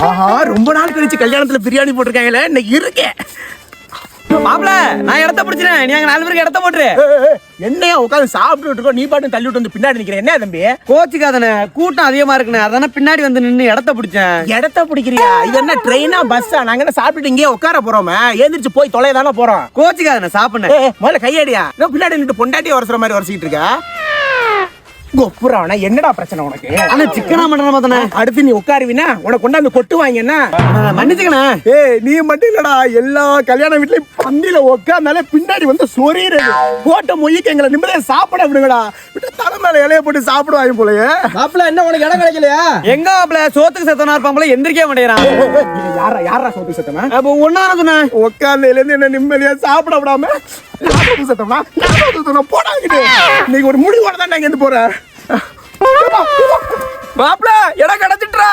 ஆஹா, ரொம்ப நாள் கழிச்சு கல்யாணத்துல பிரியாணி போட்டிருக்காங்களே, இன்னைக்கு இருக்கேன். மாப்பிள நான் இடத்த பிடிச்சினேன், நீ அங்க 4 பேருக்கு இடத்த போட்டுரு. என்னையா உட்காந்து சாப்பிட்டு இருக்கோம், நீ பாட்டு தள்ளி விட்டு வந்து பின்னாடி நிக்கிறேன். என்ன தம்பி கோச்சுக்காதனே, கூட்டம் அதிகமா இருக்குண்ணே, அதானே பின்னாடி வந்து நின்று இடத்த பிடிச்சேன். இடத்த பிடிக்கிறியா? இது என்ன ட்ரெயினா பஸ்ஸா? நாங்க என்ன சாப்பிட்டுட்டு இங்கே உட்கார போறோமே, எழுந்திரிச்சு போய் தொலை தானே போறோம். கோச்சுக்காதனே, சாப்பிடுனே. முதல்ல கையடியா, பின்னாடி நின்று பொண்டாட்டி வரசுற மாதிரி வரசிக்கிட்டு இருக்க. கொப்புறாவனா, என்னடா பிரச்சனை உனக்கு? ஆனா சிக்கனா மட்டனா தானே. அடுத்து நீ உட்காருவினா உனக்கு கொண்டாந்து கொட்டு வாங்கினா மன்னிச்சுக்கண்ணே. நீ மட்டும் இல்லடா, எல்லா கல்யாண வீட்லயும் பந்தியில உட்கார்ந்தாலே பின்னாடி வந்து சொறிறது போட்ட மொய்க்கு எங்களை நிம்மதியா சாப்பிட விடுங்கடா. விட்டு தலை மேல இலைய போட்டு சாப்பிடுவாங்க போலயே. மாப்பிள்ள என்ன உனக்கு இடம் கிடைக்கலையா? எங்க மாப்பிள சோத்துக்கு செத்தனா இருப்பாங்களே, எந்திரிக்க மாட்டேங்கிறான். யாரா சோத்துக்கு சத்தமா? அப்ப ஒன்னான சொன்ன உட்கார்ந்ததுல இருந்து என்ன நிம்மதியா சாப்பிட விடாம சத்தமா போடாங்கிட்டு இன்னைக்கு ஒரு முடிவோட தான் நாங்க இருந்து போறேன். மாப்பிள இடம் கிடைச்சிட்டுறா.